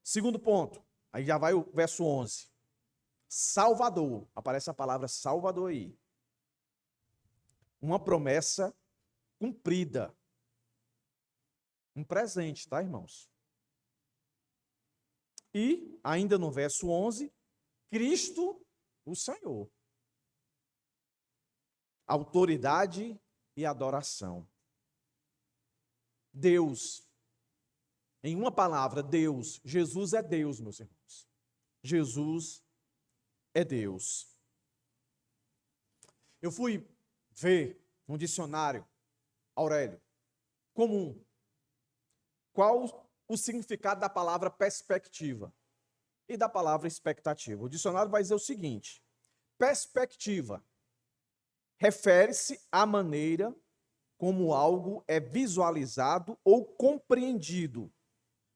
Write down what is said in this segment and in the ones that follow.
Segundo ponto, aí já vai o verso 11. Salvador, aparece a palavra Salvador aí. Uma promessa cumprida. Um presente, tá, irmãos? E, ainda no verso 11, Cristo, o Senhor. Autoridade e adoração. Deus. Em uma palavra, Deus. Jesus é Deus, meus irmãos. Jesus é Deus. Eu fui ver no dicionário, Aurélio, comum, qual o significado da palavra perspectiva e da palavra expectativa. O dicionário vai dizer o seguinte: perspectiva refere-se à maneira como algo é visualizado ou compreendido,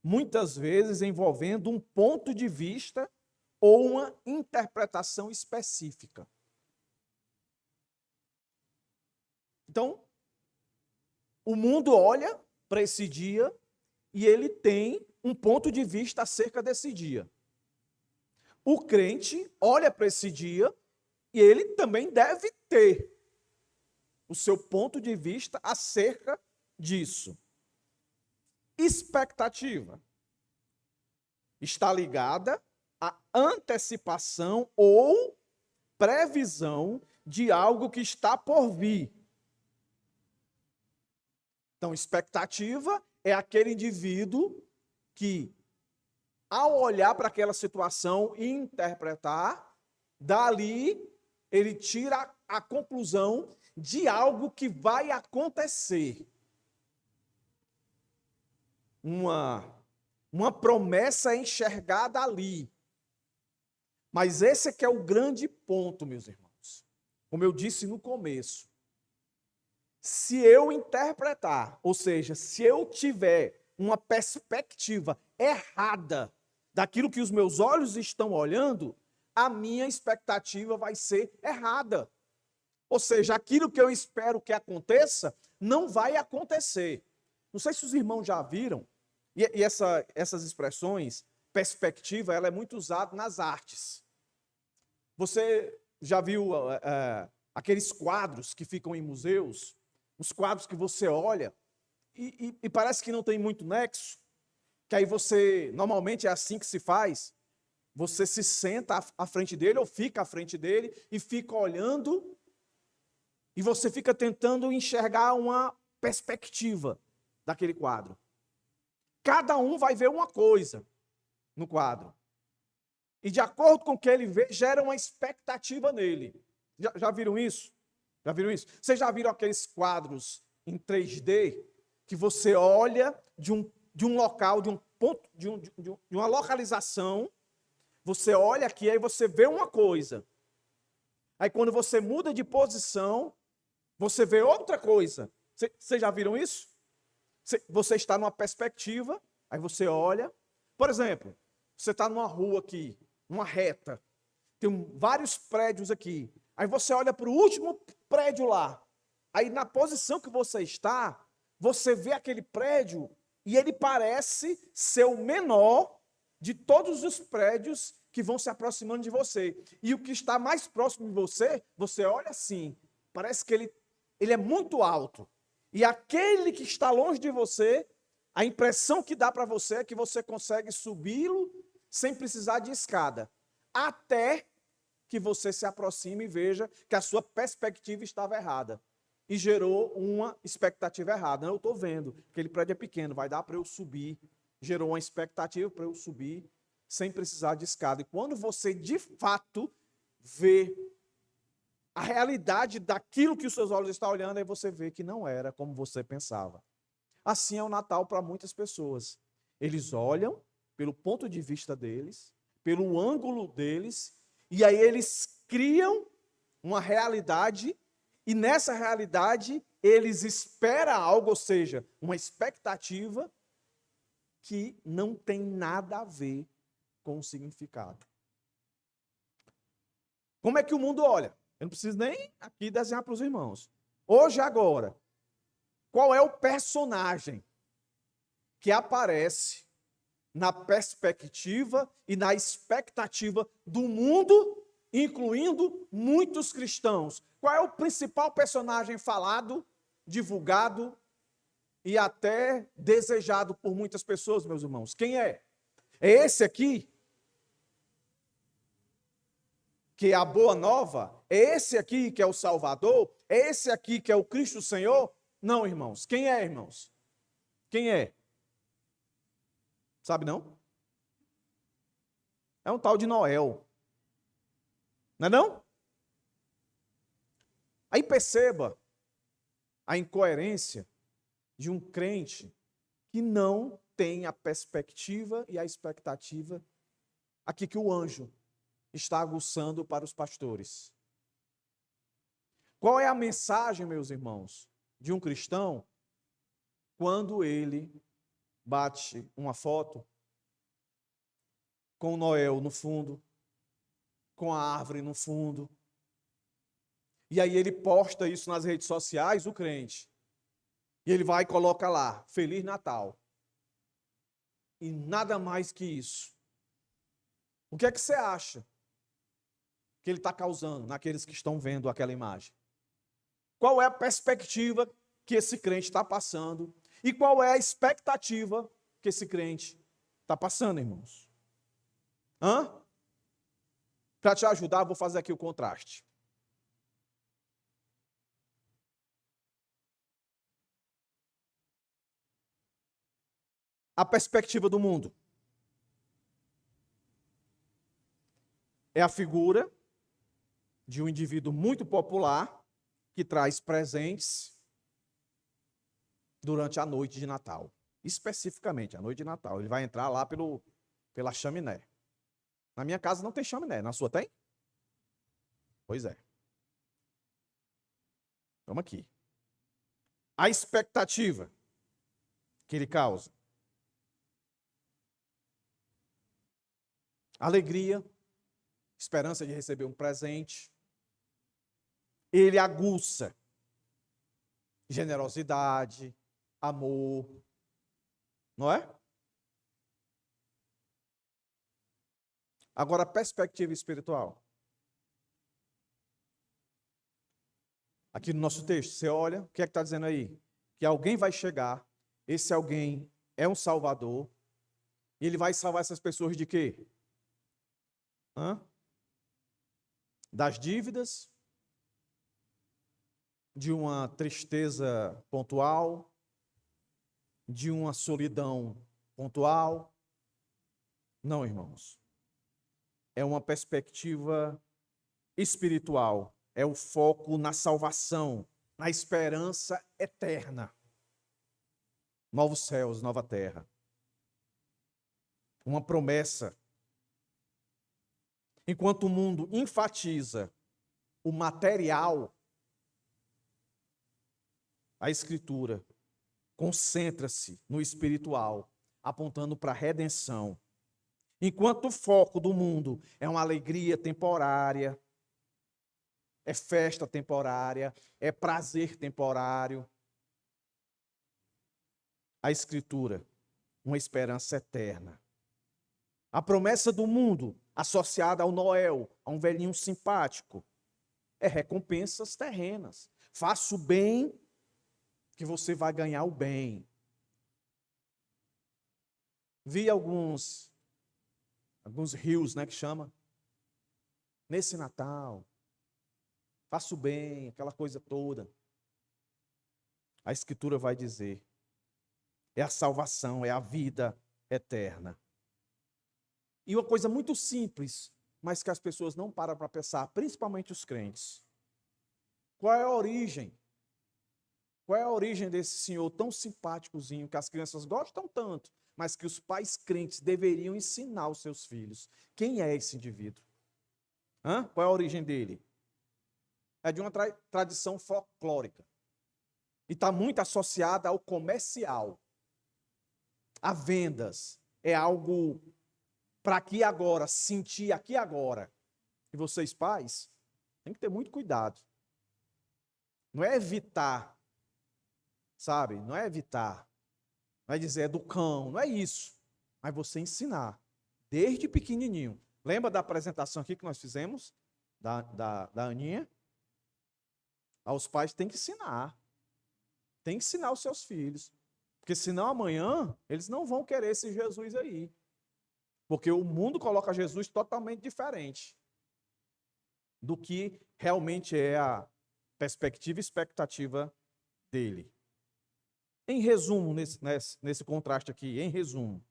muitas vezes envolvendo um ponto de vista ou uma interpretação específica. Então, o mundo olha para esse dia e ele tem um ponto de vista acerca desse dia. O crente olha para esse dia e ele também deve ter o seu ponto de vista acerca disso. Expectativa está ligada à antecipação ou previsão de algo que está por vir. Então, expectativa é aquele indivíduo que, ao olhar para aquela situação e interpretar, dali ele tira a conclusão de algo que vai acontecer. Uma promessa enxergada ali. Mas esse é que é o grande ponto, meus irmãos. Como eu disse no começo, se eu interpretar, ou seja, se eu tiver uma perspectiva errada daquilo que os meus olhos estão olhando, a minha expectativa vai ser errada. Ou seja, aquilo que eu espero que aconteça, não vai acontecer. Não sei se os irmãos já viram, e essas expressões, perspectiva, ela é muito usada nas artes. Você já viu aqueles quadros que ficam em museus? Os quadros que você olha e parece que não tem muito nexo, que aí você, normalmente é assim que se faz, você se senta à frente dele ou fica à frente dele e fica olhando e você fica tentando enxergar uma perspectiva daquele quadro. Cada um vai ver uma coisa no quadro. E de acordo com o que ele vê, gera uma expectativa nele. Já viram isso? Já viram isso? Vocês já viram aqueles quadros em 3D que você olha de um local, de um ponto, de uma localização, você olha aqui, aí você vê uma coisa. Aí quando você muda de posição, você vê outra coisa. Vocês já viram isso? Você está numa perspectiva, aí você olha. Por exemplo, você está numa rua aqui, numa reta, tem vários prédios aqui. Aí você olha para o último prédio lá. Aí na posição que você está, você vê aquele prédio e ele parece ser o menor de todos os prédios que vão se aproximando de você. E o que está mais próximo de você, você olha assim, parece que ele é muito alto. E aquele que está longe de você, a impressão que dá para você é que você consegue subi-lo sem precisar de escada. Até que você se aproxime e veja que a sua perspectiva estava errada. E gerou uma expectativa errada. Eu estou vendo, aquele prédio é pequeno, vai dar para eu subir. Gerou uma expectativa para eu subir sem precisar de escada. E quando você, de fato, vê a realidade daquilo que os seus olhos estão olhando, aí você vê que não era como você pensava. Assim é o Natal para muitas pessoas. Eles olham pelo ponto de vista deles, pelo ângulo deles, e aí eles criam uma realidade, e nessa realidade eles esperam algo, ou seja, uma expectativa que não tem nada a ver com o significado. Como é que o mundo olha? Eu não preciso nem aqui desenhar para os irmãos. Hoje, agora, qual é o personagem que aparece na perspectiva e na expectativa do mundo, incluindo muitos cristãos. Qual é o principal personagem falado, divulgado e até desejado por muitas pessoas, meus irmãos? Quem é? É esse aqui? Que é a boa nova? É esse aqui que é o Salvador? É esse aqui que é o Cristo Senhor? Não, irmãos. Quem é, irmãos? Quem é? Sabe não? É um tal de Noel. Não é não? Aí perceba a incoerência de um crente que não tem a perspectiva e a expectativa aqui que o anjo está aguçando para os pastores. Qual é a mensagem, meus irmãos, de um cristão quando ele bate uma foto com Noel no fundo, com a árvore no fundo, e aí ele posta isso nas redes sociais, o crente, e ele vai e coloca lá, Feliz Natal, e nada mais que isso. O que é que você acha que ele está causando naqueles que estão vendo aquela imagem? Qual é a perspectiva que esse crente está passando? E qual é a expectativa que esse crente está passando, irmãos? Para te ajudar, vou fazer aqui o contraste. A perspectiva do mundo é a figura de um indivíduo muito popular que traz presentes durante a noite de Natal. Especificamente, a noite de Natal. Ele vai entrar lá pela chaminé. Na minha casa não tem chaminé. Na sua tem? Pois é. Vamos aqui. A expectativa que ele causa. Alegria, esperança de receber um presente. Ele aguça generosidade, amor, não é? Agora, a perspectiva espiritual. Aqui no nosso texto, você olha, o que é que está dizendo aí? Que alguém vai chegar, esse alguém é um salvador, e ele vai salvar essas pessoas de quê? Das dívidas, de uma tristeza pontual, de uma solidão pontual. Não, irmãos. É uma perspectiva espiritual. É o foco na salvação, na esperança eterna. Novos céus, nova terra. Uma promessa. Enquanto o mundo enfatiza o material, a Escritura concentra-se no espiritual, apontando para a redenção. Enquanto o foco do mundo é uma alegria temporária, é festa temporária, é prazer temporário, a Escritura, uma esperança eterna. A promessa do mundo, associada ao Noel, a um velhinho simpático, é recompensas terrenas. Faça o bem, que você vai ganhar o bem. Vi alguns rios, né, que chama. Nesse Natal, faça o bem, aquela coisa toda. A Escritura vai dizer, é a salvação, é a vida eterna. E uma coisa muito simples, mas que as pessoas não param para pensar, principalmente os crentes. Qual é a origem? Qual é a origem desse senhor tão simpáticozinho, que as crianças gostam tanto, mas que os pais crentes deveriam ensinar aos seus filhos? Quem é esse indivíduo? Qual é a origem dele? É de uma tradição folclórica. E está muito associada ao comercial, a vendas. É algo para aqui agora, sentir aqui agora. E vocês, pais, tem que ter muito cuidado. Não é evitar, sabe? Não é evitar. Não é dizer é do cão, não é isso. mas você ensinar, desde pequenininho. Lembra da apresentação aqui que nós fizemos, da Aninha? Os pais têm que ensinar. Tem que ensinar os seus filhos. Porque senão amanhã eles não vão querer esse Jesus aí. Porque o mundo coloca Jesus totalmente diferente do que realmente é a perspectiva e expectativa dele. Em resumo, nesse contraste aqui, em resumo,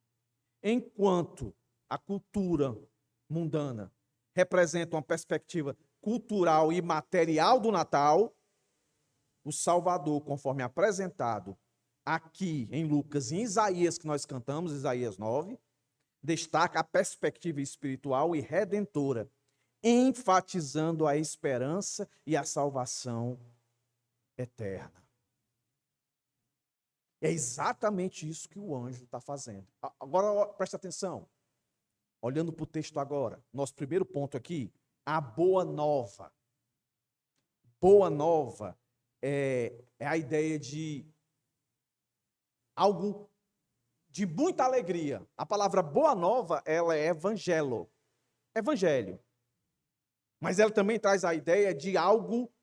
enquanto a cultura mundana representa uma perspectiva cultural e material do Natal, o Salvador, conforme apresentado aqui em Lucas e em Isaías, que nós cantamos, Isaías 9, destaca a perspectiva espiritual e redentora, enfatizando a esperança e a salvação eterna. É exatamente isso que o anjo está fazendo. Agora, presta atenção. Olhando para o texto agora, nosso primeiro ponto aqui, a boa nova. Boa nova é a ideia de algo de muita alegria. A palavra boa nova, ela é evangelho. Mas ela também traz a ideia de algo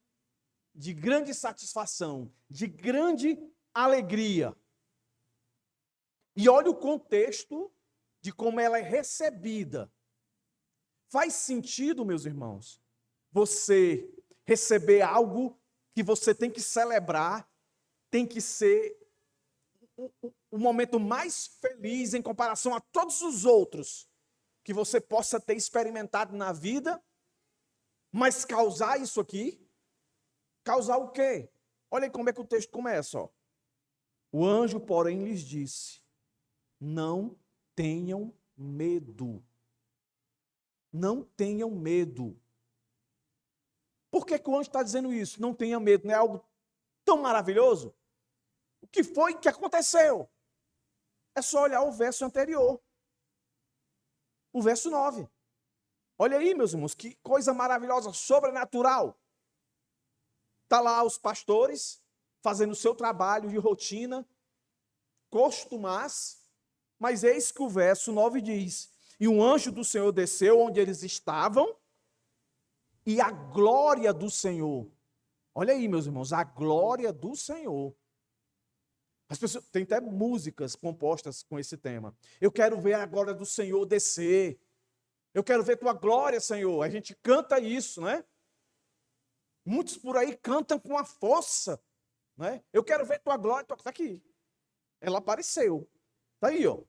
de grande satisfação, de grande alegria. E olha o contexto de como ela é recebida. Faz sentido, meus irmãos, você receber algo que você tem que celebrar, tem que ser o momento mais feliz em comparação a todos os outros que você possa ter experimentado na vida, mas causar isso aqui, causar o quê? Olha aí como é que o texto começa, ó. O anjo, porém, lhes disse: não tenham medo. Não tenham medo. Por que o anjo está dizendo isso? Não tenha medo, não é algo tão maravilhoso? O que foi que aconteceu? É só olhar o verso anterior. O verso 9. Olha aí, meus irmãos, que coisa maravilhosa, sobrenatural. Está lá os pastores fazendo o seu trabalho de rotina, costumaz, mas eis que o verso 9 diz: e um anjo do Senhor desceu onde eles estavam, e a glória do Senhor. Olha aí, meus irmãos, a glória do Senhor. As pessoas, tem até músicas compostas com esse tema. Eu quero ver a glória do Senhor descer. Eu quero ver tua glória, Senhor. A gente canta isso, né? Muitos por aí cantam com a força, né? Eu quero ver tua glória. Está aqui. Ela apareceu. Está aí, ó.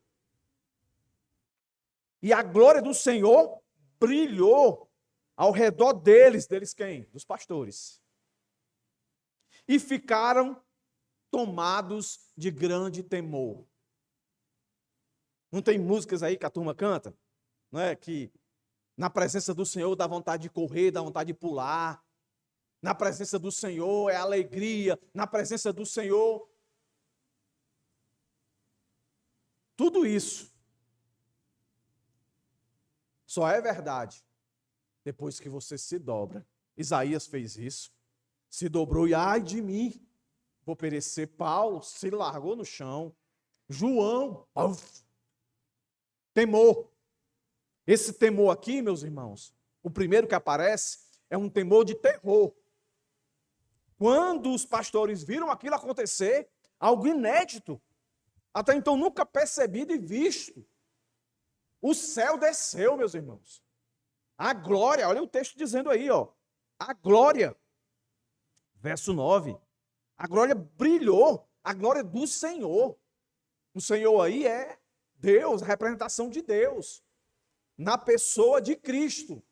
E a glória do Senhor brilhou ao redor deles. Deles quem? Dos pastores. E ficaram tomados de grande temor. Não tem músicas aí que a turma canta? Não é? Que na presença do Senhor dá vontade de correr, dá vontade de pular. Na presença do Senhor é alegria. Na presença do Senhor. Tudo isso só é verdade depois que você se dobra. Isaías fez isso. Se dobrou e ai de mim, vou perecer. Paulo se largou no chão. João, temor. Esse temor aqui, meus irmãos, o primeiro que aparece é um temor de terror. Quando os pastores viram aquilo acontecer, algo inédito, até então nunca percebido e visto. O céu desceu, meus irmãos. A glória, olha o texto dizendo aí, ó. A glória. Verso 9. A glória brilhou, a glória do Senhor. O Senhor aí é Deus, a representação de Deus, na pessoa de Cristo.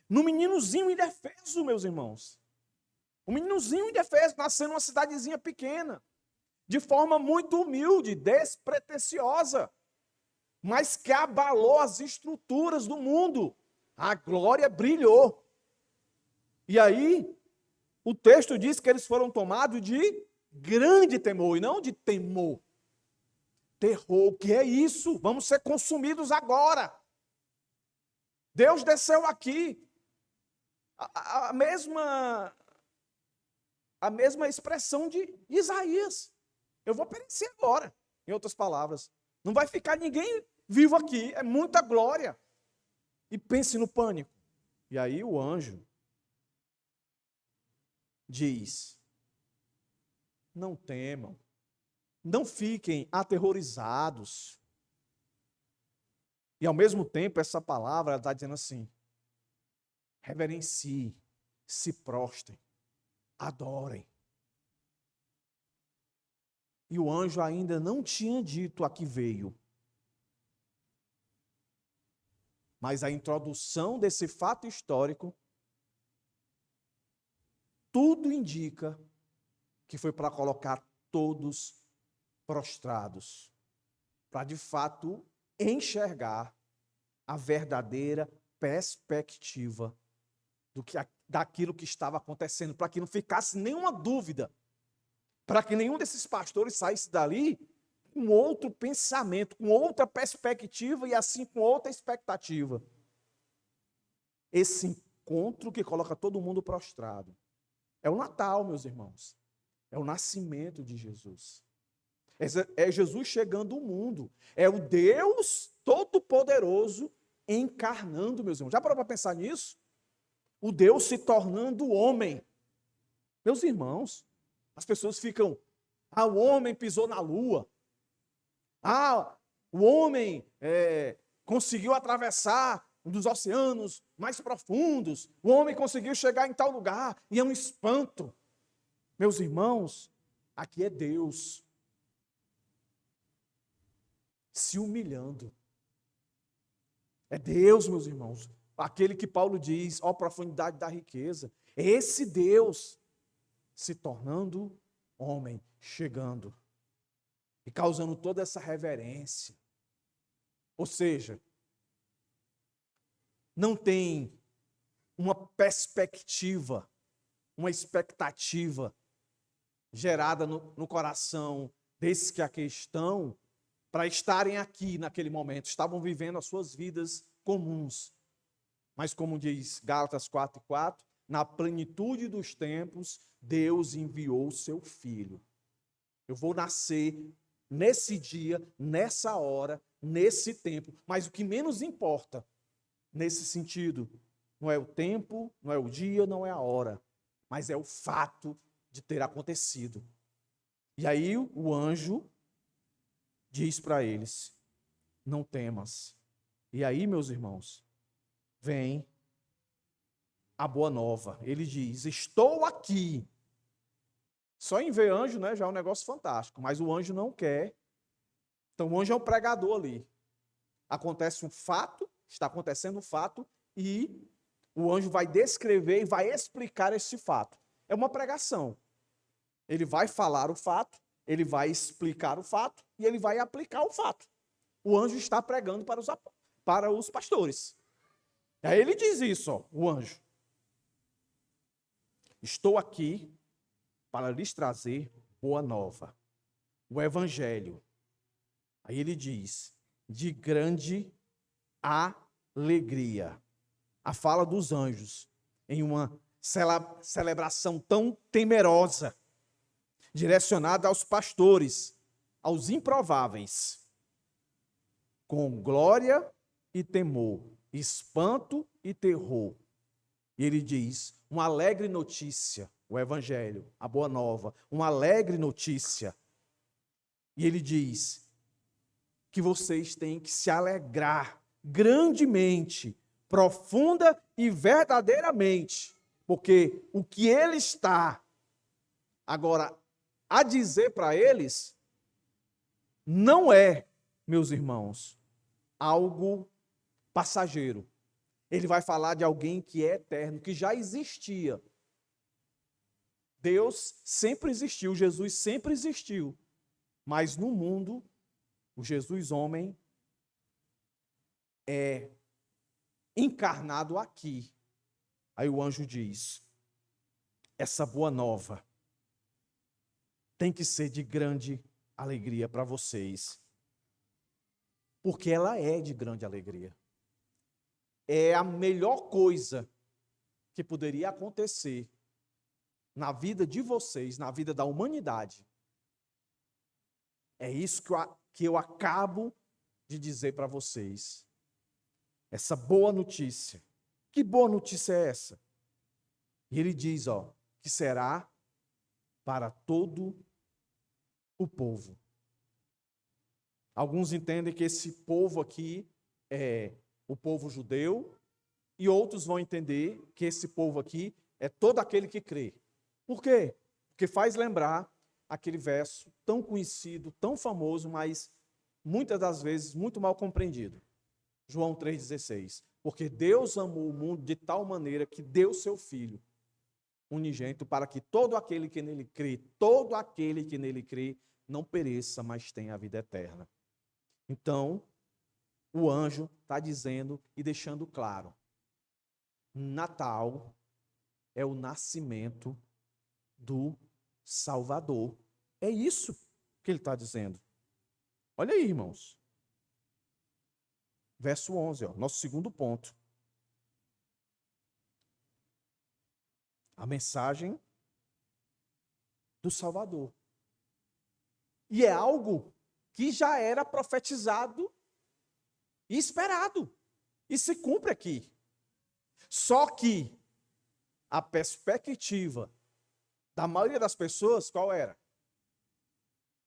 No meninozinho indefeso, meus irmãos. O meninozinho indefeso, nascendo numa cidadezinha pequena, de forma muito humilde, despretensiosa, mas que abalou as estruturas do mundo. A glória brilhou. E aí, o texto diz que eles foram tomados de grande temor, e não de temor. Terror, o que é isso? Vamos ser consumidos agora. Deus desceu aqui. A mesma expressão de Isaías. Eu vou perecer agora, em outras palavras. Não vai ficar ninguém vivo aqui, é muita glória. E pense no pânico. E aí o anjo diz: não temam, não fiquem aterrorizados. E ao mesmo tempo, essa palavra está dizendo assim: reverenciem, se prostrem, adorem. E o anjo ainda não tinha dito a que veio. Mas a introdução desse fato histórico, tudo indica que foi para colocar todos prostrados, para de fato enxergar a verdadeira perspectiva daquilo que estava acontecendo, para que não ficasse nenhuma dúvida, para que nenhum desses pastores saísse dali com outro pensamento, com outra perspectiva e assim com outra expectativa. Esse encontro que coloca todo mundo prostrado. É o Natal, meus irmãos. É o nascimento de Jesus. É Jesus chegando ao mundo. É o Deus Todo-Poderoso encarnando, meus irmãos. Já parou para pensar nisso? O Deus se tornando homem. Meus irmãos, as pessoas ficam: o homem pisou na lua. O homem conseguiu atravessar um dos oceanos mais profundos. O homem conseguiu chegar em tal lugar. E é um espanto. Meus irmãos, aqui é Deus se humilhando. É Deus, meus irmãos, aquele que Paulo diz: ó profundidade da riqueza. É esse Deus se tornando homem, chegando e causando toda essa reverência. Ou seja, não tem uma perspectiva, uma expectativa gerada no coração desses que aqui estão, para estarem aqui naquele momento, estavam vivendo as suas vidas comuns. Mas como diz Gálatas 4:4, na plenitude dos tempos, Deus enviou o seu Filho. Eu vou nascer nesse dia, nessa hora, nesse tempo. Mas o que menos importa nesse sentido não é o tempo, não é o dia, não é a hora, mas é o fato de ter acontecido. E aí o anjo diz para eles: não temas. E aí, meus irmãos, vem a boa nova. Ele diz: estou aqui. Só em ver anjo, né, já é um negócio fantástico, mas o anjo não quer. Então o anjo é um pregador ali. Acontece um fato, está acontecendo um fato, e o anjo vai descrever e vai explicar esse fato. É uma pregação. Ele vai falar o fato, ele vai explicar o fato e ele vai aplicar o fato. O anjo está pregando para os pastores. Aí ele diz isso, ó, o anjo: estou aqui para lhes trazer boa nova, o evangelho. Aí ele diz: de grande alegria. A fala dos anjos em uma celebração tão temerosa, direcionada aos pastores, aos improváveis, com glória e temor, espanto e terror. E ele diz: uma alegre notícia, o evangelho, a boa nova, uma alegre notícia. E ele diz que vocês têm que se alegrar grandemente, profunda e verdadeiramente, porque o que ele está agora a dizer para eles não é, meus irmãos, algo passageiro. Ele vai falar de alguém que é eterno, que já existia. Deus sempre existiu, Jesus sempre existiu, mas no mundo, o Jesus homem é encarnado aqui. Aí o anjo diz: essa boa nova tem que ser de grande alegria para vocês, porque ela é de grande alegria. É a melhor coisa que poderia acontecer na vida de vocês, na vida da humanidade. É isso que eu acabo de dizer para vocês essa boa notícia. Que boa notícia é essa? E ele diz, que será para todo o povo. Alguns entendem que esse povo aqui é o povo judeu, e outros vão entender que esse povo aqui é todo aquele que crê. Por quê? Porque faz lembrar aquele verso tão conhecido, tão famoso, mas muitas das vezes muito mal compreendido. João 3,16. Porque Deus amou o mundo de tal maneira que deu seu Filho unigênito para que todo aquele que nele crê, não pereça, mas tenha a vida eterna. Então, o anjo está dizendo e deixando claro, Natal é o nascimento do Salvador. É isso que ele está dizendo. Olha aí, irmãos. Verso 11, nosso segundo ponto. A mensagem do Salvador. E é algo que já era profetizado e esperado. E se cumpre aqui. Só que a perspectiva da maioria das pessoas, qual era?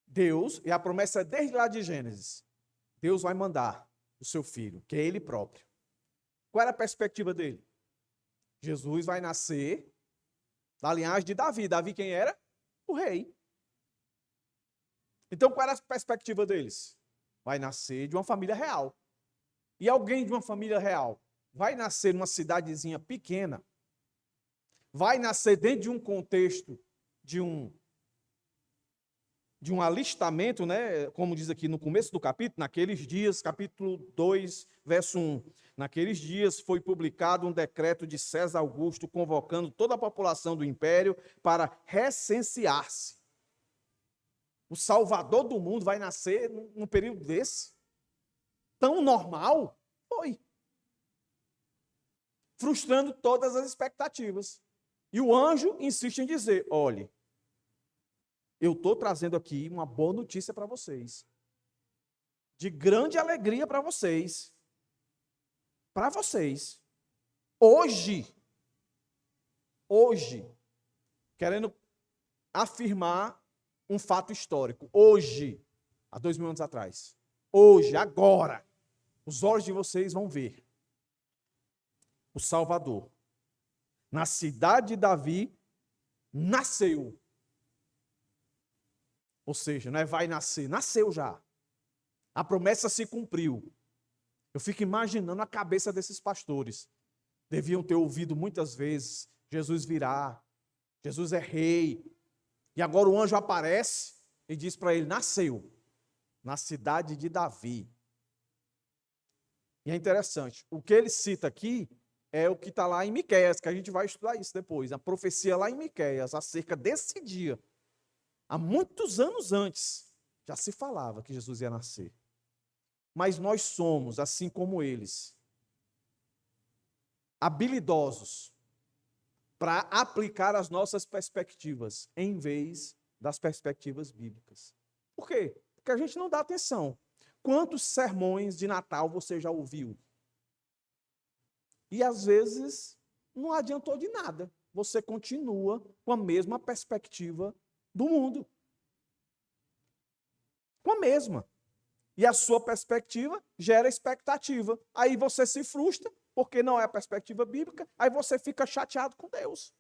Deus, e a promessa é desde lá de Gênesis, Deus vai mandar o seu filho, que é ele próprio. Qual era a perspectiva dele? Jesus vai nascer da linhagem de Davi. Davi quem era? O rei. Então qual era a perspectiva deles? Vai nascer de uma família real. E alguém de uma família real vai nascer numa cidadezinha pequena, vai nascer dentro de um contexto de um alistamento, né? Como diz aqui no começo do capítulo, naqueles dias, capítulo 2, verso 1. Naqueles dias foi publicado um decreto de César Augusto convocando toda a população do império para recensear-se. O Salvador do mundo vai nascer num período desse? Tão normal? Foi. Frustrando todas as expectativas. E o anjo insiste em dizer, olhe, eu estou trazendo aqui uma boa notícia para vocês. De grande alegria para vocês. Para vocês. Hoje, querendo afirmar um fato histórico. Hoje, há 2000 anos atrás. Hoje, agora, os olhos de vocês vão ver o Salvador. Na cidade de Davi, nasceu. Ou seja, não é vai nascer, nasceu já. A promessa se cumpriu. Eu fico imaginando a cabeça desses pastores. Deviam ter ouvido muitas vezes, Jesus virá, Jesus é rei. E agora o anjo aparece e diz para ele, nasceu na cidade de Davi. E é interessante, o que ele cita aqui é o que está lá em Miqueias, que a gente vai estudar isso depois. A profecia lá em Miqueias, acerca desse dia. Há muitos anos antes, já se falava que Jesus ia nascer. Mas nós somos, assim como eles, habilidosos para aplicar as nossas perspectivas em vez das perspectivas bíblicas. Por quê? Porque a gente não dá atenção. Quantos sermões de Natal você já ouviu? E às vezes não adiantou de nada. Você continua com a mesma perspectiva do mundo. Com a mesma. E a sua perspectiva gera expectativa. Aí você se frustra, porque não é a perspectiva bíblica, aí você fica chateado com Deus.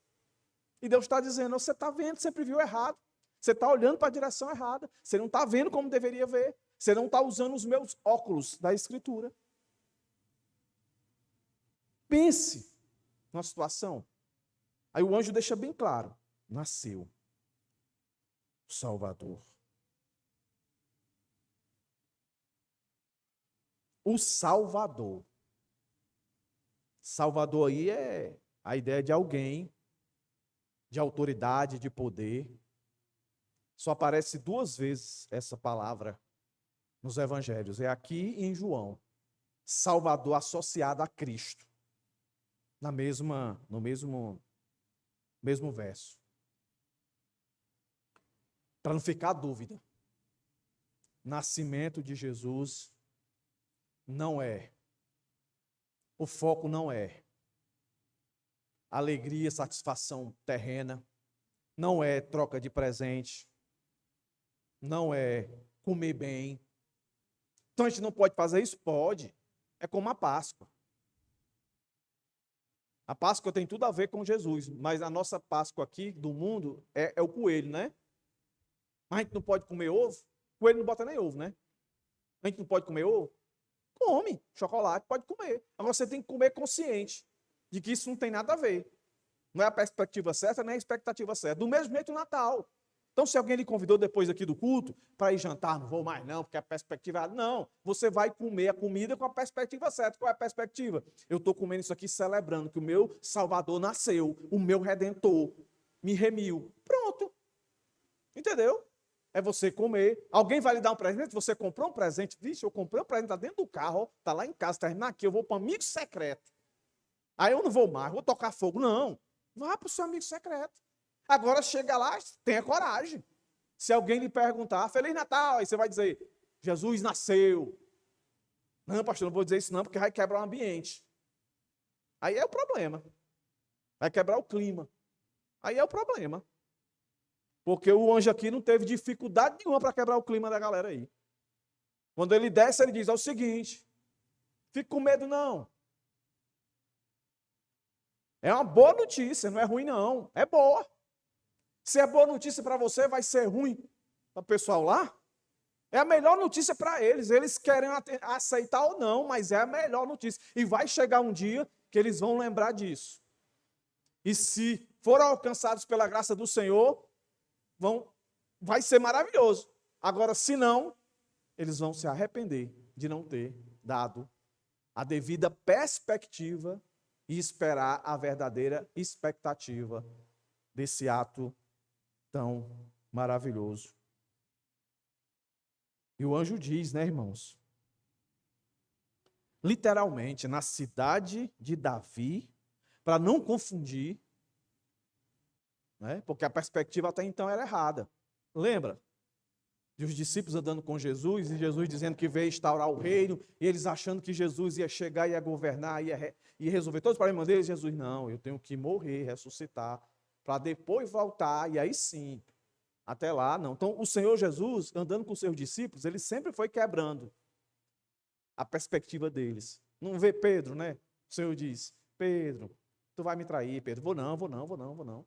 E Deus está dizendo, você está vendo, sempre viu errado. Você está olhando para a direção errada. Você não está vendo como deveria ver. Você não está usando os meus óculos da Escritura. Pense numa situação. Aí o anjo deixa bem claro, nasceu o Salvador. O Salvador. Salvador aí é a ideia de alguém, de autoridade, de poder. Só aparece 2 vezes essa palavra nos evangelhos. É aqui e em João. Salvador associado a Cristo. No mesmo verso. Para não ficar dúvida. Nascimento de Jesus Não é. O foco não é alegria, satisfação terrena. Não é troca de presente. Não é comer bem. Então a gente não pode fazer isso? Pode. É como a Páscoa. A Páscoa tem tudo a ver com Jesus, mas a nossa Páscoa aqui do mundo é o coelho, né? Mas a gente não pode comer ovo? O coelho não bota nem ovo, né? A gente não pode comer ovo? Come. Chocolate pode comer. Agora você tem que comer consciente de que isso não tem nada a ver. Não é a perspectiva certa, nem a expectativa certa. Do mesmo jeito o Natal. Então, se alguém lhe convidou depois aqui do culto para ir jantar, não vou mais não, porque a perspectiva... Não, você vai comer a comida com a perspectiva certa. Qual é a perspectiva? Eu estou comendo isso aqui celebrando que o meu Salvador nasceu, o meu Redentor me remiu. Pronto. Entendeu? É você comer. Alguém vai lhe dar um presente, você comprou um presente. Vixe, eu comprei um presente, está dentro do carro, está lá em casa, terminar aqui, eu vou para um amigo secreto. Aí eu não vou mais, vou tocar fogo. Não. Vá para o seu amigo secreto. Agora chega lá, tenha coragem. Se alguém lhe perguntar, Feliz Natal, aí você vai dizer, Jesus nasceu. Não, pastor, não vou dizer isso não, porque vai quebrar o ambiente. Aí é o problema. Vai quebrar o clima. Aí é o problema. Porque o anjo aqui não teve dificuldade nenhuma para quebrar o clima da galera aí. Quando ele desce, ele diz, é o seguinte, fique com medo não. É uma boa notícia, não é ruim não, é boa. Se é boa notícia para você, vai ser ruim para o pessoal lá? É a melhor notícia para eles. Eles querem aceitar ou não, mas é a melhor notícia. E vai chegar um dia que eles vão lembrar disso. E se forem alcançados pela graça do Senhor, vai ser maravilhoso. Agora, se não, eles vão se arrepender de não ter dado a devida perspectiva e esperar a verdadeira expectativa desse ato tão maravilhoso. E o anjo diz, né, irmãos? Literalmente, na cidade de Davi, para não confundir, né, porque a perspectiva até então era errada. Lembra? De os discípulos andando com Jesus, e Jesus dizendo que veio instaurar o reino, e eles achando que Jesus ia chegar, ia governar, ia resolver todos os problemas deles. Jesus, não, eu tenho que morrer, ressuscitar, para depois voltar, e aí sim, até lá, não. Então, o Senhor Jesus, andando com os seus discípulos, ele sempre foi quebrando a perspectiva deles. Não vê Pedro, né? O Senhor diz, Pedro, tu vai me trair, Pedro. Vou não.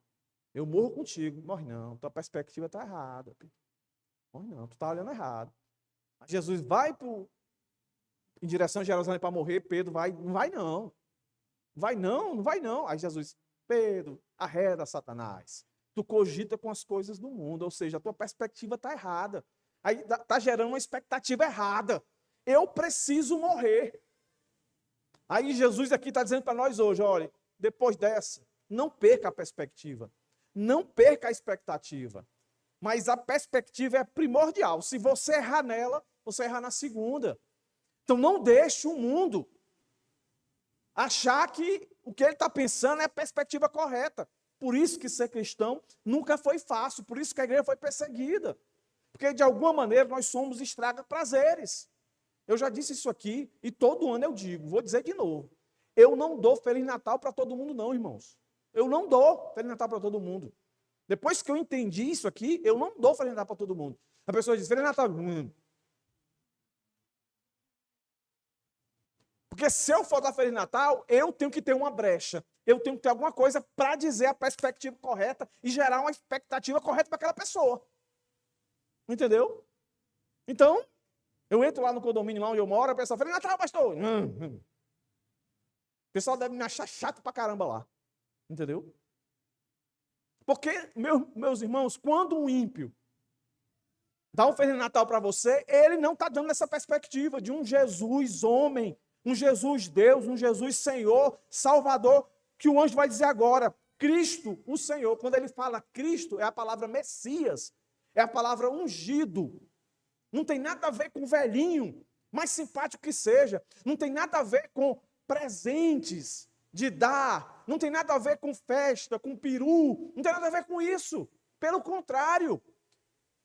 Eu morro contigo. Morre não, tua perspectiva está errada, Pedro. Morre não, tu está olhando errado. Jesus vai em direção a Jerusalém para morrer, Pedro vai, não vai não. Não vai não. Aí Jesus, Pedro, arreda Satanás. Tu cogita com as coisas do mundo, ou seja, a tua perspectiva está errada. Aí está gerando uma expectativa errada. Eu preciso morrer. Aí Jesus aqui está dizendo para nós hoje, olha, depois dessa, não perca a perspectiva. Não perca a expectativa. Mas a perspectiva é primordial. Se você errar nela, você erra na segunda. Então não deixe o mundo achar que o que ele está pensando é a perspectiva correta. Por isso que ser cristão nunca foi fácil, por isso que a igreja foi perseguida. Porque de alguma maneira nós somos estraga-prazeres. Eu já disse isso aqui e todo ano eu digo, vou dizer de novo. Eu não dou Feliz Natal para todo mundo não, irmãos. Eu não dou Feliz Natal para todo mundo. Depois que eu entendi isso aqui, eu não dou Feliz Natal para todo mundo. A pessoa diz, Feliz Natal. Porque se eu for dar Feliz Natal, eu tenho que ter uma brecha. Eu tenho que ter alguma coisa para dizer a perspectiva correta e gerar uma expectativa correta para aquela pessoa. Entendeu? Então, eu entro lá no condomínio lá onde eu moro, a pessoa fala, Natal, pastor. O pessoal deve me achar chato pra caramba lá. Entendeu? Porque, meus irmãos, quando um ímpio dá um Feliz Natal para você, ele não está dando essa perspectiva de um Jesus homem, um Jesus Deus, um Jesus Senhor, Salvador, que o anjo vai dizer agora, Cristo, o Senhor. Quando ele fala Cristo, é a palavra Messias, é a palavra ungido. Não tem nada a ver com velhinho, mais simpático que seja. Não tem nada a ver com presentes de dar. Não tem nada a ver com festa, com peru. Não tem nada a ver com isso. Pelo contrário.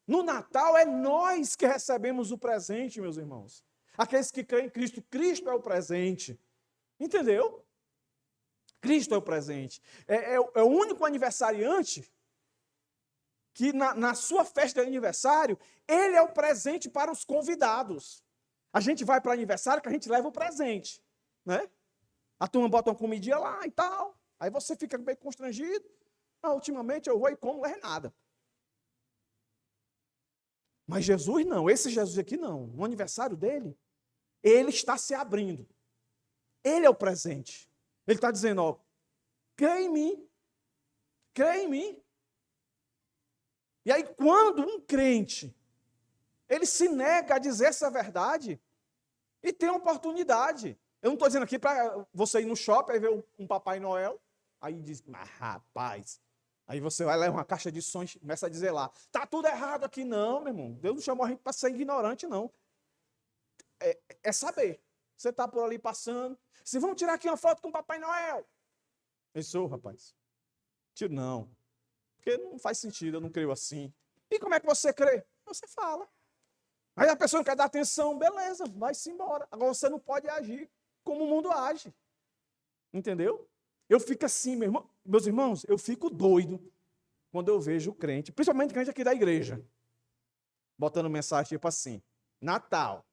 No Natal é nós que recebemos o presente, meus irmãos. Aqueles que creem em Cristo, Cristo é o presente. Entendeu? Cristo é o presente. É o único aniversariante que na sua festa de aniversário, ele é o presente para os convidados. A gente vai para o aniversário que a gente leva o presente, né? A turma bota uma comidinha lá e tal, aí você fica meio constrangido. Ultimamente eu vou e como, não leva nada. Mas Jesus não, esse Jesus aqui não. No aniversário dele, ele está se abrindo. Ele é o presente. Ele está dizendo, ó, crê em mim. Crê em mim. E aí, quando um crente, ele se nega a dizer essa verdade, e tem uma oportunidade. Eu não estou dizendo aqui para você ir no shopping e ver um Papai Noel, aí diz, rapaz, aí você vai levar uma caixa de sons e começa a dizer lá, tá tudo errado aqui. Não, meu irmão, Deus não chamou a gente para ser ignorante, não. É saber. Você está por ali passando, se vão tirar aqui uma foto com o Papai Noel. Pensou, rapaz? Tiro não. Porque não faz sentido, eu não creio assim. E como é que você crê? Você fala. Aí a pessoa não quer dar atenção, beleza, vai-se embora. Agora você não pode agir como o mundo age. Entendeu? Eu fico assim, meus irmãos, eu fico doido quando eu vejo crente, principalmente crente aqui da igreja, botando mensagem tipo assim, Natal.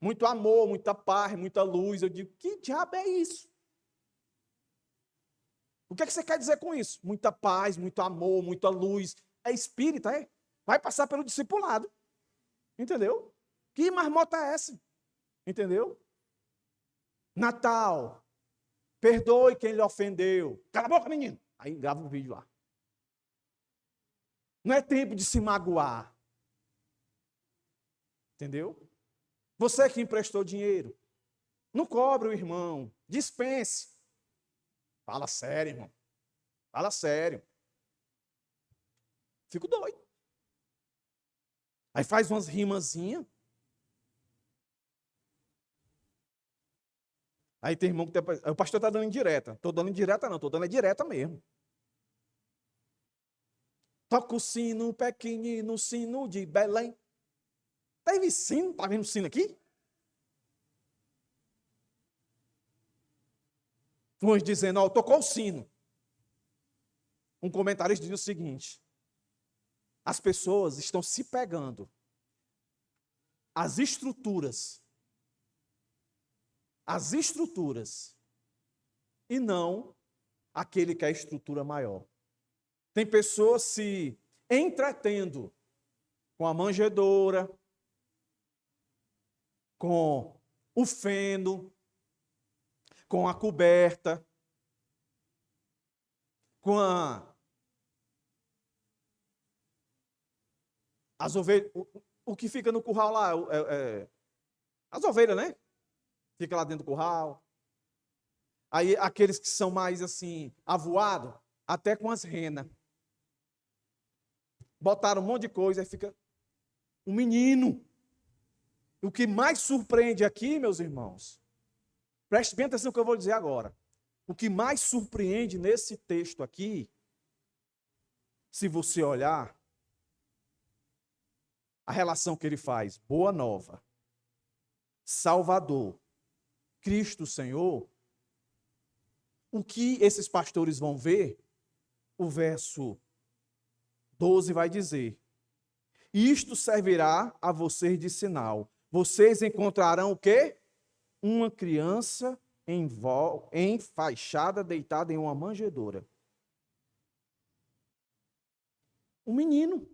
Muito amor, muita paz, muita luz. Eu digo, que diabo é isso? O que você quer dizer com isso? Muita paz, muito amor, muita luz. É espírita, é? Vai passar pelo discipulado. Entendeu? Que marmota é essa? Entendeu? Natal. Perdoe quem lhe ofendeu. Cala a boca, menino. Aí grava um vídeo lá. Não é tempo de se magoar. Entendeu? Você que emprestou dinheiro, não cobre o irmão. Dispense. Fala sério, irmão. Fala sério. Fico doido. Aí faz umas rimazinhas. Aí tem irmão que tem... O pastor está dando indireta. Estou dando indireta não, estou dando direta mesmo. Toca o sino pequenino, sino de Belém. Teve sino? Está vendo o sino aqui? Uns dizendo, tocou o sino. Um comentarista diz o seguinte, as pessoas estão se pegando às estruturas, e não aquele que é a estrutura maior. Tem pessoas se entretendo com a manjedoura, com o feno, com a coberta, com as ovelhas, o que fica no curral lá, as ovelhas, né? Fica lá dentro do curral. Aí aqueles que são mais assim, avoados, até com as renas. Botaram um monte de coisa, aí fica um menino. O que mais surpreende aqui, meus irmãos, preste bem atenção no que eu vou dizer agora. O que mais surpreende nesse texto aqui, se você olhar, a relação que ele faz, Boa Nova, Salvador, Cristo Senhor, o que esses pastores vão ver, o verso 12 vai dizer, isto servirá a vocês de sinal. Vocês encontrarão o quê? Uma criança enfaixada, deitada em uma manjedoura. Um menino.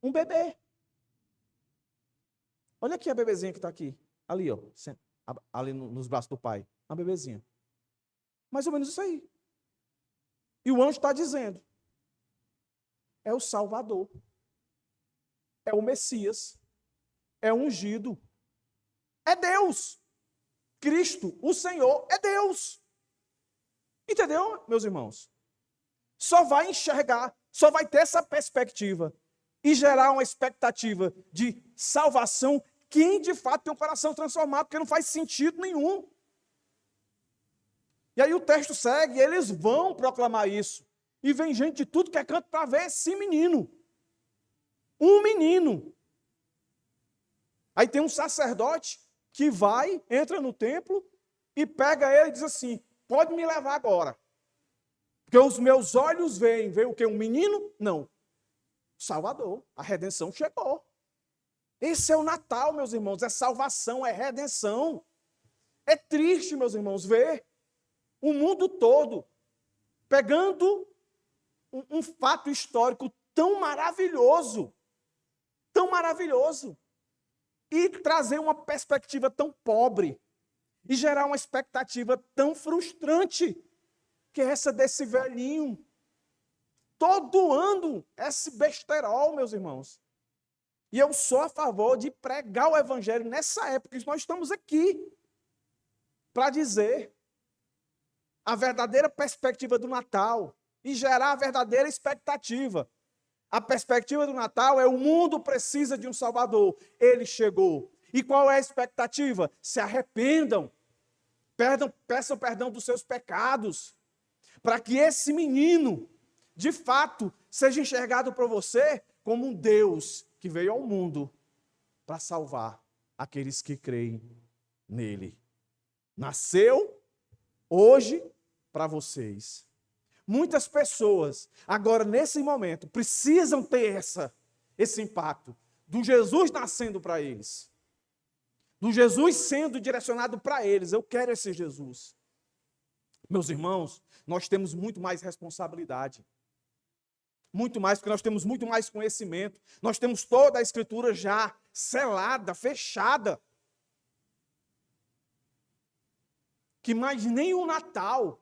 Um bebê. Olha aqui a bebezinha que está aqui. Ali, ó. Ali nos braços do pai. Uma bebezinha. Mais ou menos isso aí. E o anjo está dizendo. É o Salvador. É o Messias. É o ungido. É Deus. Cristo, o Senhor, é Deus. Entendeu, meus irmãos? Só vai enxergar, só vai ter essa perspectiva e gerar uma expectativa de salvação quem de fato tem um coração transformado, porque não faz sentido nenhum. E aí o texto segue, e eles vão proclamar isso. E vem gente de tudo que é canto para ver esse menino. Um menino. Aí tem um sacerdote que vai, entra no templo e pega ele e diz assim: pode me levar agora. Porque os meus olhos veem o quê? Um menino? Não. Salvador. A redenção chegou. Esse é o Natal, meus irmãos. É salvação, é redenção. É triste, meus irmãos, ver o mundo todo pegando um fato histórico tão maravilhoso, e trazer uma perspectiva tão pobre, e gerar uma expectativa tão frustrante, que é essa desse velhinho, todo ano, esse besterol, meus irmãos. E eu sou a favor de pregar o evangelho nessa época, que nós estamos aqui, para dizer a verdadeira perspectiva do Natal, e gerar a verdadeira expectativa. A perspectiva do Natal é: o mundo precisa de um Salvador. Ele chegou. E qual é a expectativa? Se arrependam. Peçam perdão dos seus pecados. Para que esse menino, de fato, seja enxergado por você como um Deus que veio ao mundo para salvar aqueles que creem nele. Nasceu hoje para vocês. Muitas pessoas, agora nesse momento, precisam ter esse impacto do Jesus nascendo para eles, do Jesus sendo direcionado para eles. Eu quero esse Jesus. Meus irmãos, nós temos muito mais responsabilidade, muito mais, porque nós temos muito mais conhecimento, nós temos toda a Escritura já selada, fechada, que mais nem o Natal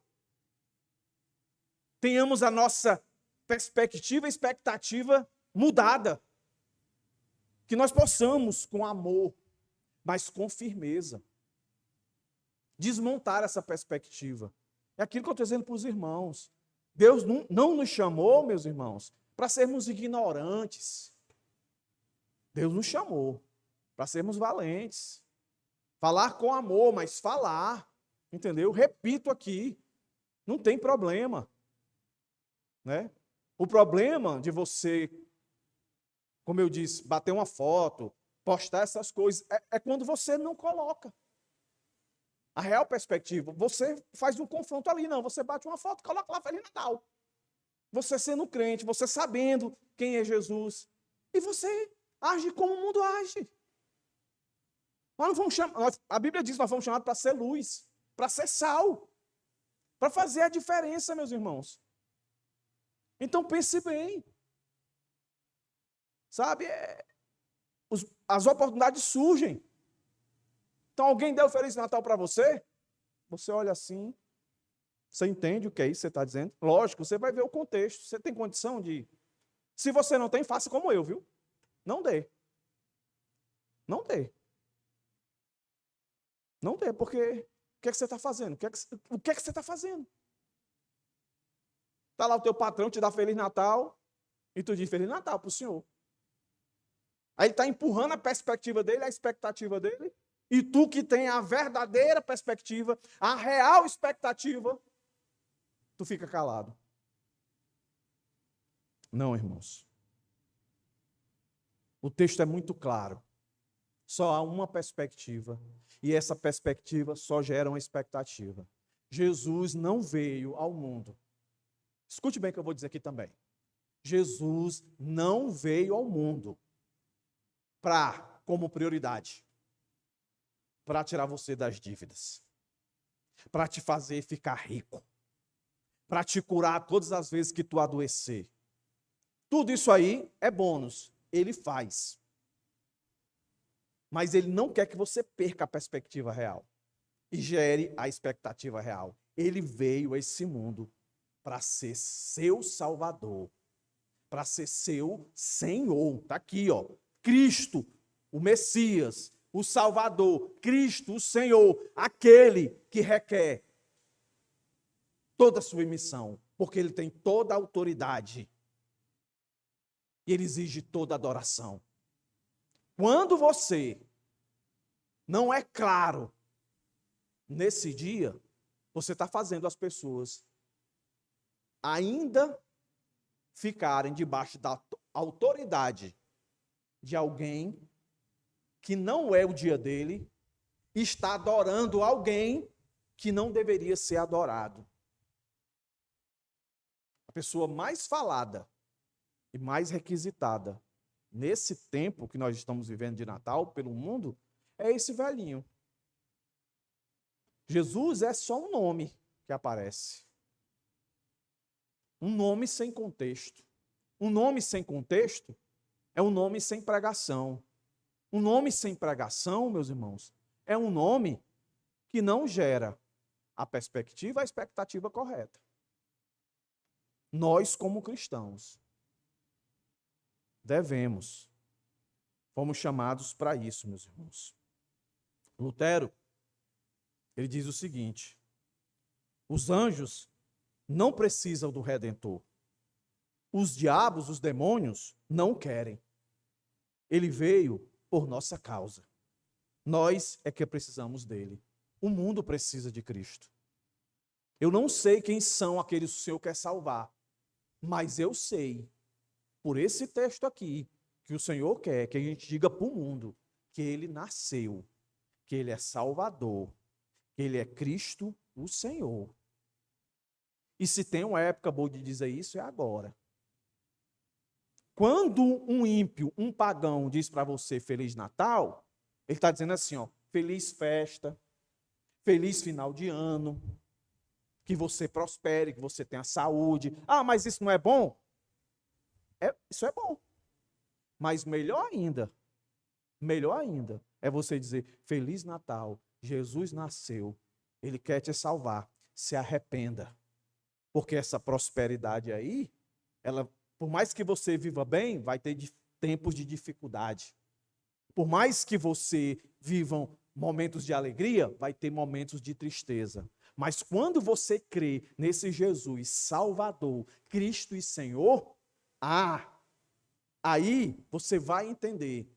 tenhamos a nossa perspectiva e expectativa mudada. Que nós possamos, com amor, mas com firmeza, desmontar essa perspectiva. É aquilo que eu estou dizendo para os irmãos. Deus não nos chamou, meus irmãos, para sermos ignorantes. Deus nos chamou para sermos valentes. Falar com amor, mas falar. Entendeu? Repito aqui, não tem problema. Né? O problema de você, como eu disse, bater uma foto, postar essas coisas, é quando você não coloca a real perspectiva. Você faz um confronto ali, não. Você bate uma foto, coloca lá Feliz Natal. Você sendo crente, você sabendo quem é Jesus, e você age como o mundo age. A Bíblia diz que nós fomos chamados para ser luz, para ser sal, para fazer a diferença, meus irmãos. Então pense bem. Sabe, as oportunidades surgem. Então alguém deu Feliz Natal para você, você olha assim, você entende o que é isso que você está dizendo? Lógico, você vai ver o contexto, você tem condição de... Se você não tem, faça como eu, viu? Não dê. Não dê. Não dê, porque o que é que você está fazendo? O que é que você está fazendo? Está lá o teu patrão, te dá Feliz Natal, e tu diz Feliz Natal para o senhor. Aí ele está empurrando a perspectiva dele, a expectativa dele, e tu que tem a verdadeira perspectiva, a real expectativa, tu fica calado. Não, irmãos. O texto é muito claro. Só há uma perspectiva, e essa perspectiva só gera uma expectativa. Jesus não veio ao mundo. Escute bem o que eu vou dizer aqui também. Jesus não veio ao mundo como prioridade, para tirar você das dívidas, para te fazer ficar rico, para te curar todas as vezes que tu adoecer. Tudo isso aí é bônus, ele faz. Mas ele não quer que você perca a perspectiva real e gere a expectativa real. Ele veio a esse mundo para ser seu Salvador, para ser seu Senhor. Está aqui, ó. Cristo, o Messias, o Salvador, Cristo, o Senhor, aquele que requer toda a sua missão, porque ele tem toda a autoridade e ele exige toda a adoração. Quando você não é claro nesse dia, você está fazendo as pessoas ainda ficarem debaixo da autoridade de alguém que não é o dia dele, está adorando alguém que não deveria ser adorado. A pessoa mais falada e mais requisitada nesse tempo que nós estamos vivendo de Natal pelo mundo é esse velhinho. Jesus é só um nome que aparece. Um nome sem contexto. Um nome sem contexto é um nome sem pregação. Um nome sem pregação, meus irmãos, é um nome que não gera a perspectiva, a expectativa correta. Nós, como cristãos, fomos chamados para isso, meus irmãos. Lutero, ele diz o seguinte: os anjos não precisam do Redentor. Os diabos, os demônios, não querem. Ele veio por nossa causa. Nós é que precisamos dele. O mundo precisa de Cristo. Eu não sei quem são aqueles que o Senhor quer salvar, mas eu sei, por esse texto aqui, que o Senhor quer que a gente diga para o mundo que ele nasceu, que ele é Salvador, que ele é Cristo, o Senhor. E se tem uma época boa de dizer isso, é agora. Quando um ímpio, um pagão, diz para você Feliz Natal, ele está dizendo assim, ó, feliz festa, feliz final de ano, que você prospere, que você tenha saúde. Ah, mas isso não é bom? Isso é bom. Mas melhor ainda, é você dizer Feliz Natal, Jesus nasceu, ele quer te salvar, se arrependa. Porque essa prosperidade aí, ela, por mais que você viva bem, vai ter tempos de dificuldade. Por mais que você viva momentos de alegria, vai ter momentos de tristeza. Mas quando você crê nesse Jesus, Salvador, Cristo e Senhor, aí você vai entender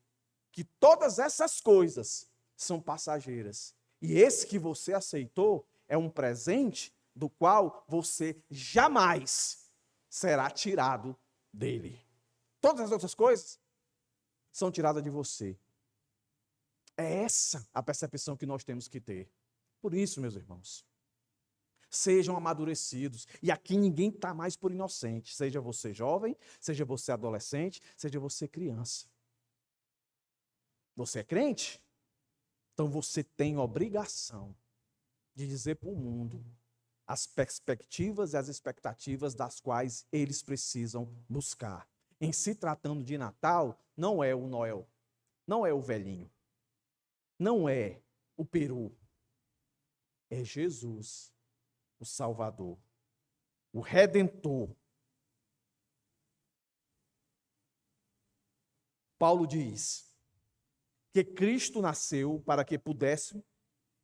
que todas essas coisas são passageiras. E esse que você aceitou é um presente do qual você jamais será tirado dele. Todas as outras coisas são tiradas de você. É essa a percepção que nós temos que ter. Por isso, meus irmãos, sejam amadurecidos. E aqui ninguém está mais por inocente. Seja você jovem, seja você adolescente, seja você criança. Você é crente? Então você tem obrigação de dizer para o mundo as perspectivas e as expectativas das quais eles precisam buscar. Em se tratando de Natal, não é o Noel, não é o velhinho, não é o peru, é Jesus, o Salvador, o Redentor. Paulo diz que Cristo nasceu para que pudesse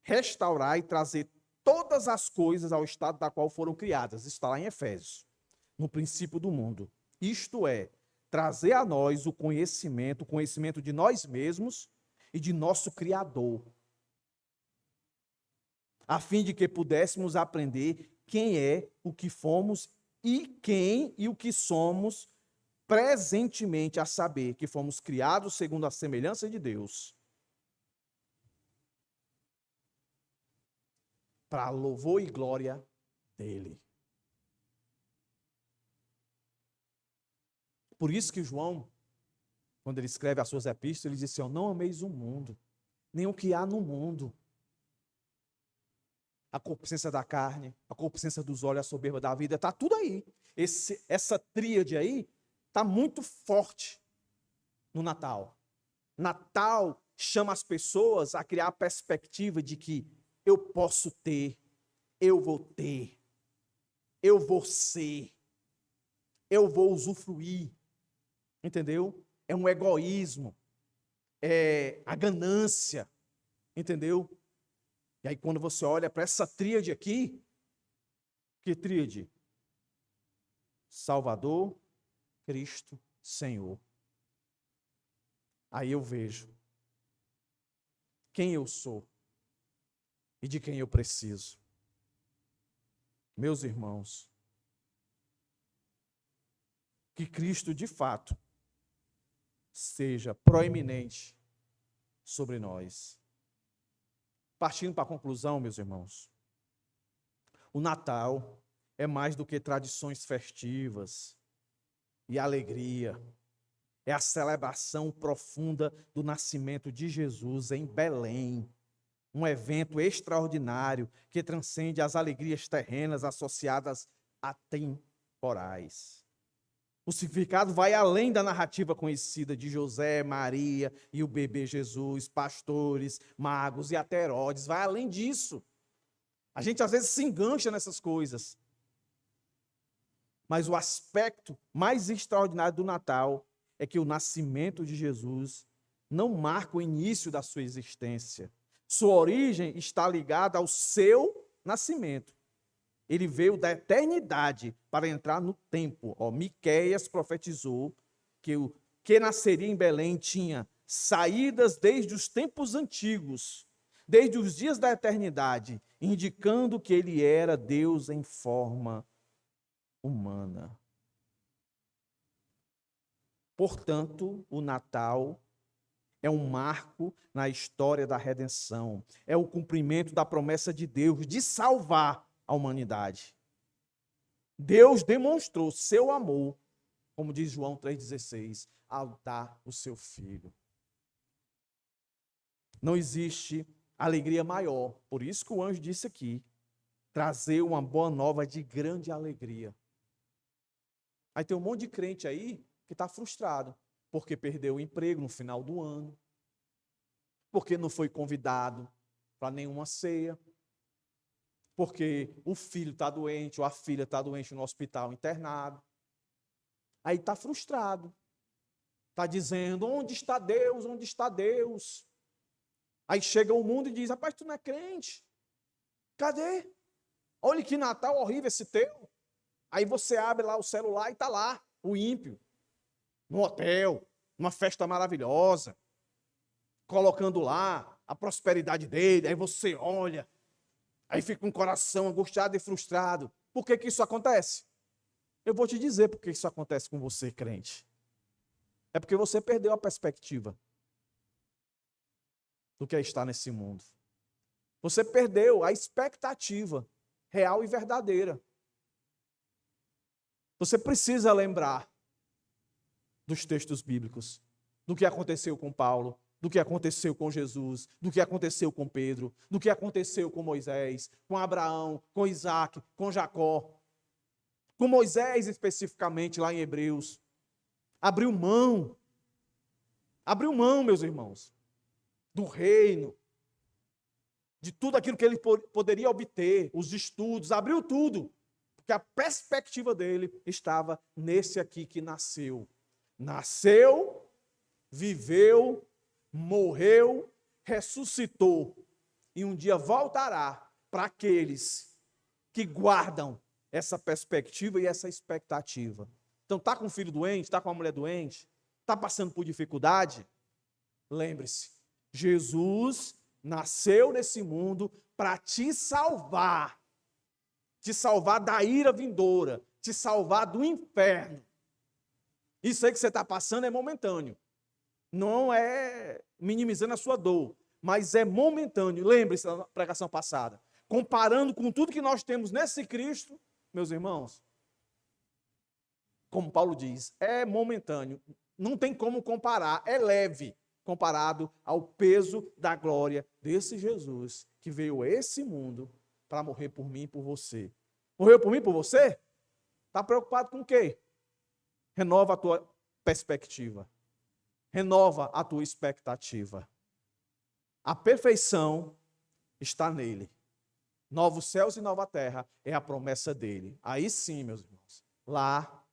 restaurar e trazer todas as coisas ao estado da qual foram criadas. Isso está lá em Efésios, no princípio do mundo. Isto é, trazer a nós o conhecimento de nós mesmos e de nosso Criador, a fim de que pudéssemos aprender quem é, o que fomos e quem e o que somos presentemente, a saber que fomos criados segundo a semelhança de Deus, para louvor e glória dele. Por isso que João, quando ele escreve as suas epístolas, ele diz assim, não ameis o mundo, nem o que há no mundo. A concupiscência da carne, a concupiscência dos olhos, a soberba da vida, está tudo aí. Essa tríade aí está muito forte no Natal. Natal chama as pessoas a criar a perspectiva de que eu posso ter, eu vou ter, eu vou ser, eu vou usufruir. Entendeu? É um egoísmo, é a ganância. Entendeu? E aí quando você olha para essa tríade aqui, que tríade? Salvador, Cristo, Senhor. Aí eu vejo quem eu sou e de quem eu preciso. Meus irmãos, que Cristo de fato seja proeminente sobre nós. Partindo para a conclusão, meus irmãos, o Natal é mais do que tradições festivas e alegria. É a celebração profunda do nascimento de Jesus em Belém. Um evento extraordinário que transcende as alegrias terrenas associadas a temporais. O significado vai além da narrativa conhecida de José, Maria e o bebê Jesus, pastores, magos e até Herodes. Vai além disso. A gente às vezes se engancha nessas coisas. Mas o aspecto mais extraordinário do Natal é que o nascimento de Jesus não marca o início da sua existência. Sua origem está ligada ao seu nascimento. Ele veio da eternidade para entrar no tempo. Miqueias profetizou que o que nasceria em Belém tinha saídas desde os tempos antigos, desde os dias da eternidade, indicando que ele era Deus em forma humana. Portanto, o Natal é um marco na história da redenção. É o cumprimento da promessa de Deus de salvar a humanidade. Deus demonstrou seu amor, como diz João 3,16, ao dar o seu Filho. Não existe alegria maior. Por isso que o anjo disse aqui, trazer uma boa nova de grande alegria. Aí tem um monte de crente aí que está frustrado, porque perdeu o emprego no final do ano, porque não foi convidado para nenhuma ceia, porque o filho está doente ou a filha está doente no hospital internado. Aí está frustrado. Está dizendo, onde está Deus? Onde está Deus? Aí chega o mundo e diz, rapaz, tu não é crente? Cadê? Olha que Natal horrível esse teu. Aí você abre lá o celular e está lá, o ímpio, no hotel, numa festa maravilhosa, colocando lá a prosperidade dele. Aí você olha, aí fica com o coração angustiado e frustrado. Por que isso acontece? Eu vou te dizer por que isso acontece com você, crente. É porque você perdeu a perspectiva do que é estar nesse mundo. Você perdeu a expectativa real e verdadeira. Você precisa lembrar dos textos bíblicos, do que aconteceu com Paulo, do que aconteceu com Jesus, do que aconteceu com Pedro, do que aconteceu com Moisés, com Abraão, com Isaac, com Jacó, com Moisés especificamente lá em Hebreus. Abriu mão, meus irmãos, do reino, de tudo aquilo que ele poderia obter, os estudos, abriu tudo, porque a perspectiva dele estava nesse aqui que nasceu. Nasceu, viveu, morreu, ressuscitou e um dia voltará para aqueles que guardam essa perspectiva e essa expectativa. Então, está com um filho doente, está com uma mulher doente, está passando por dificuldade? Lembre-se, Jesus nasceu nesse mundo para te salvar da ira vindoura, te salvar do inferno. Isso aí que você está passando é momentâneo. Não é minimizando a sua dor, mas é momentâneo. Lembre-se da pregação passada. Comparando com tudo que nós temos nesse Cristo, meus irmãos, como Paulo diz, é momentâneo. Não tem como comparar, é leve comparado ao peso da glória desse Jesus que veio a esse mundo para morrer por mim e por você. Morreu por mim e por você? Está preocupado com o quê? Renova a tua perspectiva. Renova a tua expectativa. A perfeição está nele. Novos céus e nova terra é a promessa dele. Aí sim, meus irmãos, lá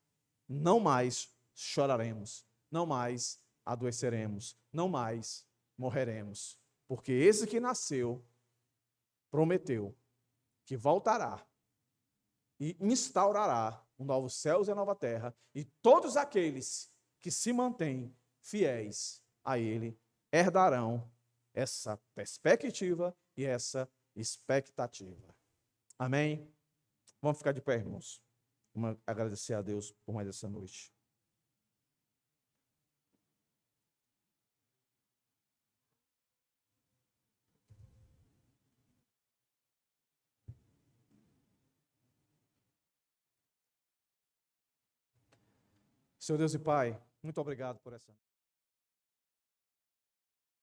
não mais choraremos, não mais adoeceremos, não mais morreremos. Porque esse que nasceu prometeu que voltará e instaurará um novo céus e a nova terra, e todos aqueles que se mantêm fiéis a ele herdarão essa perspectiva e essa expectativa. Amém? Vamos ficar de pé, irmãos. Vamos agradecer a Deus por mais essa noite. Senhor Deus e Pai, muito obrigado por essa